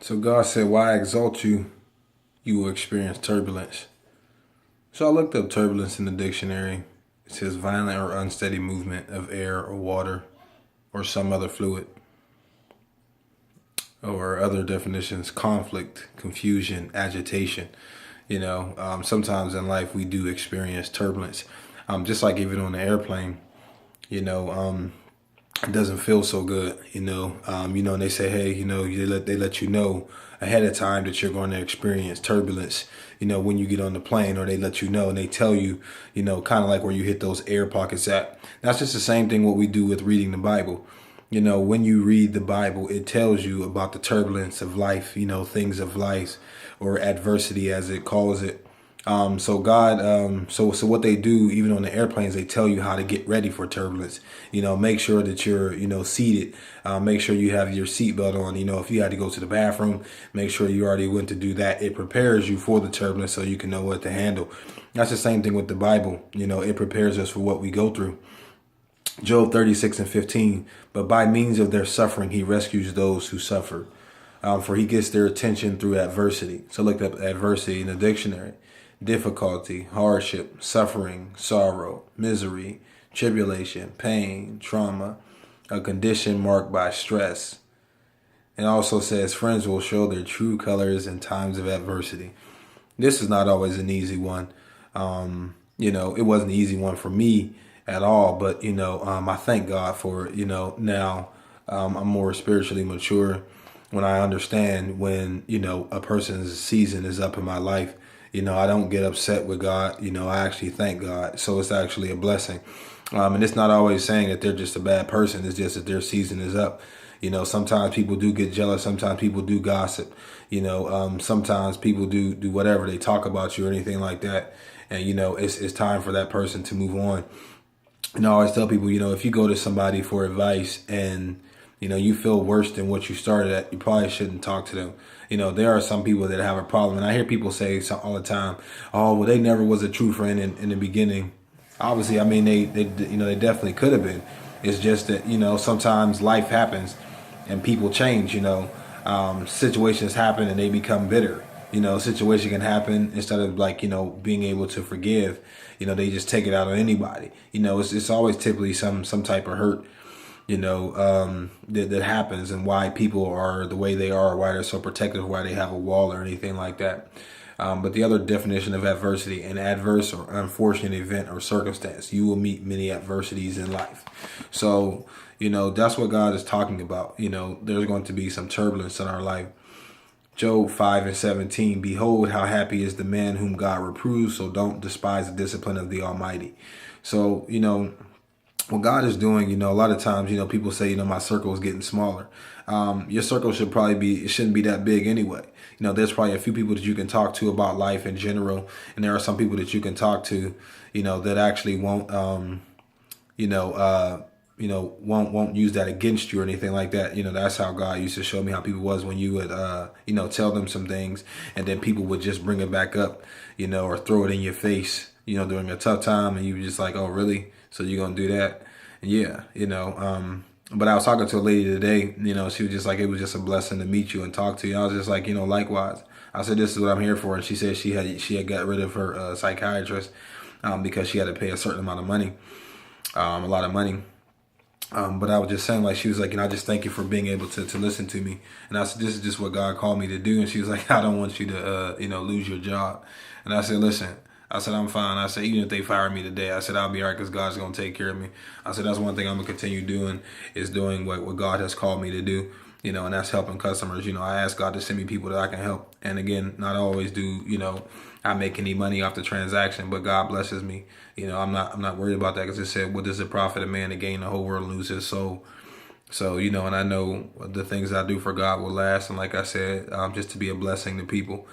So God said, "Why I exalt you, you will experience turbulence." So I looked up turbulence in the dictionary. It says violent or unsteady movement of air or water or some other fluid. Or other definitions: conflict, confusion, agitation. Sometimes in life we do experience turbulence. Just like even on the airplane, you know, it doesn't feel so good. And they say, hey, they let you know ahead of time that you're going to experience turbulence. When you get on the plane, or they let you know and they tell you, kind of like where you hit those air pockets at. That's just the same thing what we do with reading the Bible. When you read the Bible, it tells you about the turbulence of life, things of life or adversity as it calls it. So God, so what they do, even on the airplanes, they tell you how to get ready for turbulence. Make sure that you're, seated. Make sure you have your seatbelt on. If you had to go to the bathroom, make sure you already went to do that. It prepares you for the turbulence so you can know what to handle. That's the same thing with the Bible. It prepares us for what we go through. Job 36:15, but by means of their suffering, he rescues those who suffer. For he gets their attention through adversity. So look up adversity in the dictionary: difficulty, hardship, suffering, sorrow, misery, tribulation, pain, trauma, a condition marked by stress. It also says friends will show their true colors in times of adversity. This is not always an easy one. It wasn't an easy one for me at all, but I thank God for it. Now I'm more spiritually mature when I understand when a person's season is up in my life. I don't get upset with God. I actually thank God. So it's actually a blessing. And it's not always saying that they're just a bad person. It's just that their season is up. Sometimes people do get jealous. Sometimes people do gossip. Sometimes people do whatever. They talk about you or anything like that. And, it's time for that person to move on. I always tell people, if you go to somebody for advice and, you feel worse than what you started at, you probably shouldn't talk to them. There are some people that have a problem. And I hear people say all the time, oh, well, they never was a true friend in the beginning. Obviously, I mean, they definitely could have been. It's just that, sometimes life happens and people change, situations happen and they become bitter. Situation can happen instead of being able to forgive, they just take it out on anybody. It's always typically some type of hurt, that happens, and why people are the way they are, why they're so protective, why they have a wall or anything like that. But the other definition of adversity: an adverse or unfortunate event or circumstance. You will meet many adversities in life. So, that's what God is talking about. There's going to be some turbulence in our life. Job 5:17, behold, how happy is the man whom God reproves, so don't despise the discipline of the Almighty. So, what God is doing, a lot of times, people say, my circle is getting smaller. Your circle it shouldn't be that big anyway. There's probably a few people that you can talk to about life in general. And there are some people that you can talk to, that actually won't use that against you or anything like that. That's how God used to show me how people was when you would, tell them some things and then people would just bring it back up, or throw it in your face, during a tough time. And you were just like, oh, really? So you're going to do that? Yeah, but I was talking to a lady today, she was just like, it was just a blessing to meet you and talk to you. I was just like, likewise. I said, this is what I'm here for. And she said she had got rid of her psychiatrist because she had to pay a certain amount of money, a lot of money. But I was just saying, she was like, I just thank you for being able to listen to me. And I said, this is just what God called me to do. And she was like, I don't want you to, lose your job. And I said, listen, I said, I'm fine. I said, even if they fire me today, I said, I'll be all right because God's going to take care of me. I said, that's one thing I'm going to continue doing is doing what God has called me to do, and that's helping customers. I ask God to send me people that I can help. And again, not always do, I make any money off the transaction, but God blesses me. I'm not worried about that because it said, what does it profit a man to gain the whole world and lose his soul? So, and I know the things I do for God will last. And like I said, just to be a blessing to people.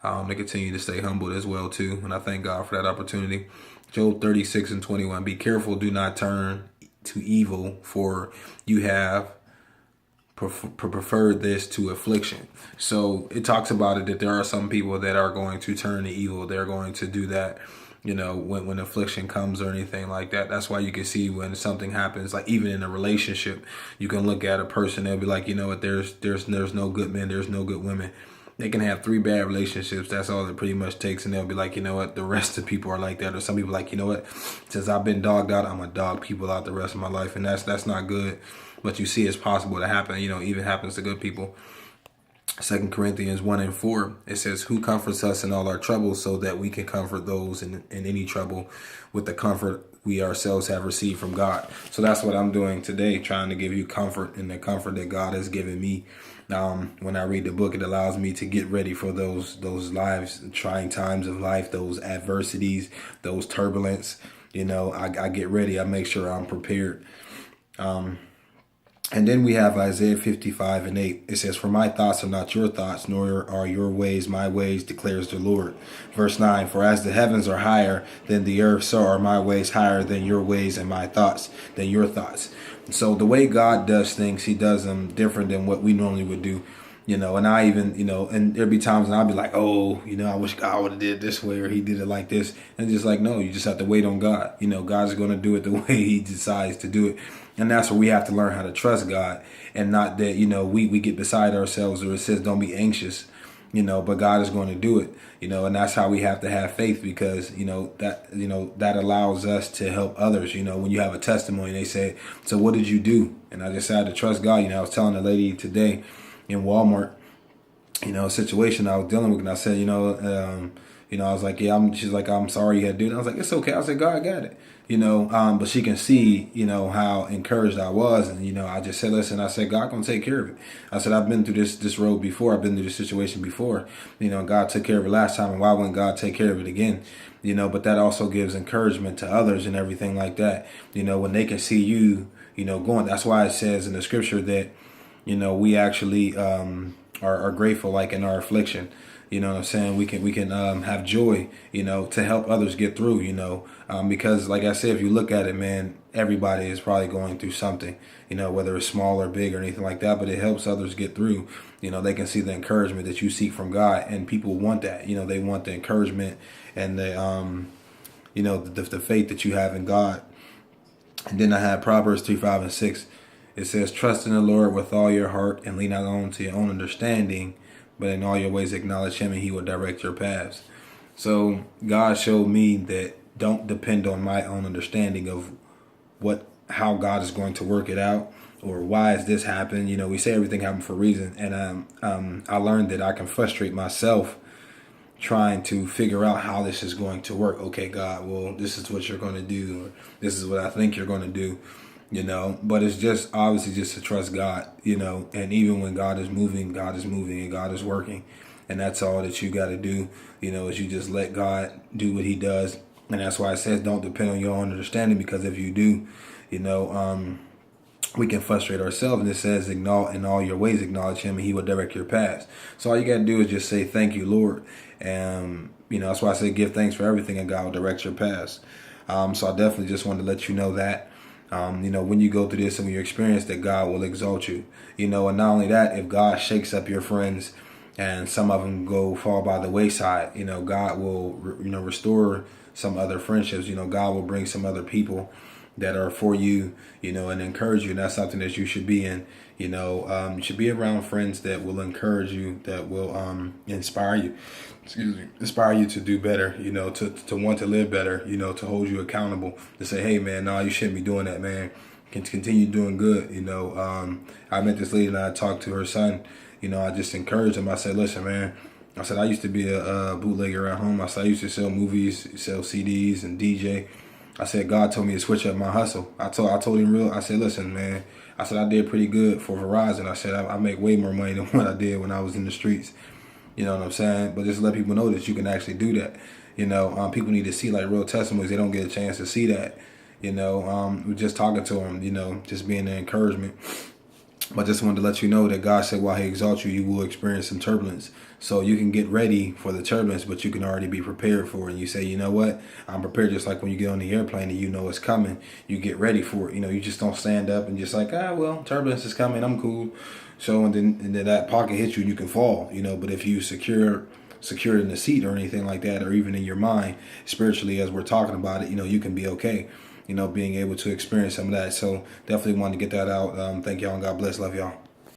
To continue to stay humbled as well too, and I thank God for that opportunity. Job 36:21. Be careful, do not turn to evil, for you have preferred this to affliction. So it talks about it that there are some people that are going to turn to evil. They're going to do that. when affliction comes or anything like that. That's why you can see when something happens, like even in a relationship, you can look at a person, they'll be like, you know what, there's no good men, there's no good women. They can have 3 bad relationships. That's all it pretty much takes. And they'll be like, you know what, the rest of people are like that. Or some people like, you know what, since I've been dogged out, I'm gonna dog people out the rest of my life. And that's not good. But you see it's possible to happen, even happens to good people. 2 Corinthians 1:4, it says, who comforts us in all our troubles so that we can comfort those in any trouble with the comfort we ourselves have received from God. So that's what I'm doing today, trying to give you comfort in the comfort that God has given me. When I read the book, it allows me to get ready for those lives, trying times of life, those adversities, those turbulence. I get ready. I make sure I'm prepared. And then we have Isaiah 55:8. It says, for my thoughts are not your thoughts, nor are your ways my ways, declares the Lord. Verse 9, for as the heavens are higher than the earth, so are my ways higher than your ways, and my thoughts than your thoughts. So the way God does things, he does them different than what we normally would do. And I even, and there'd be times when I'd be like, oh, I wish God would have did it this way, or he did it like this. And just like, no, you just have to wait on God. God's going to do it the way he decides to do it. And that's where we have to learn how to trust God, and not that, we get beside ourselves, or it says don't be anxious, but God is going to do it, and that's how we have to have faith, because, that allows us to help others. When you have a testimony, they say, so what did you do? And I decided to trust God. I was telling a lady today in Walmart, a situation I was dealing with, and I said, I was like, yeah, she's like, I'm sorry you had to do it. I was like, it's okay. I said, God got it, but she can see, how encouraged I was. And, I just said, listen, I said, God gonna take care of it. I said, I've been through this road before. I've been through this situation before. God took care of it last time, and why wouldn't God take care of it again? But that also gives encouragement to others and everything like that. When they can see you, going. That's why it says in the scripture that, we actually are grateful, like in our affliction. You know what I'm saying? We can have joy, to help others get through, because like I said, if you look at it, man, everybody is probably going through something, whether it's small or big or anything like that, but it helps others get through. They can see the encouragement that you seek from God, and people want that. They want the encouragement and the the faith that you have in God. And then I had Proverbs 3:5-6. It says, trust in the Lord with all your heart and lean not on to your own understanding, but in all your ways acknowledge him, and he will direct your paths. So God showed me that don't depend on my own understanding of how God is going to work it out, or why has this happened. We say everything happened for a reason. And I learned that I can frustrate myself trying to figure out how this is going to work. Okay, God, well, this is what you're going to do, or this is what I think you're going to do. But it's just obviously just to trust God, and even when God is moving and God is working. And that's all that you got to do, is you just let God do what he does. And that's why it says don't depend on your own understanding, because if you do, we can frustrate ourselves. And it says, in all your ways acknowledge him, and he will direct your paths. So all you got to do is just say, thank you, Lord. And, that's why I say give thanks for everything, and God will direct your paths. So I definitely just wanted to let you know that. When you go through this and when you experience that, God will exalt you. And not only that, if God shakes up your friends and some of them fall by the wayside, God will, restore some other friendships. God will bring some other people that are for you, and encourage you. And that's something that you should be in. You should be around friends that will encourage you, that will inspire you. Inspire you to do better, to want to live better, to hold you accountable, to say, hey, man, no, you shouldn't be doing that, man. Can continue doing good. I met this lady and I talked to her son. I just encouraged him. I said, listen, man, I said, I used to be a bootlegger at home. I said, I used to sell movies, sell CDs and DJ. I said, God told me to switch up my hustle. I told him I said, listen, man, I said, I did pretty good for Verizon. I said, I make way more money than what I did when I was in the streets. You know what I'm saying? But just let people know that you can actually do that. People need to see like real testimonies. They don't get a chance to see that. We're just talking to them, just being an encouragement. But just wanted to let you know that God said while he exalts you, you will experience some turbulence. So you can get ready for the turbulence, but you can already be prepared for it. And you say, you know what? I'm prepared. Just like when you get on the airplane and you know it's coming, you get ready for it. You just don't stand up and just like, well, turbulence is coming. I'm cool. So and then that pocket hits you and you can fall, But if you secure secured in the seat or anything like that, or even in your mind spiritually as we're talking about it, you can be okay. Being able to experience some of that. So definitely wanted to get that out. Thank y'all and God bless. Love y'all.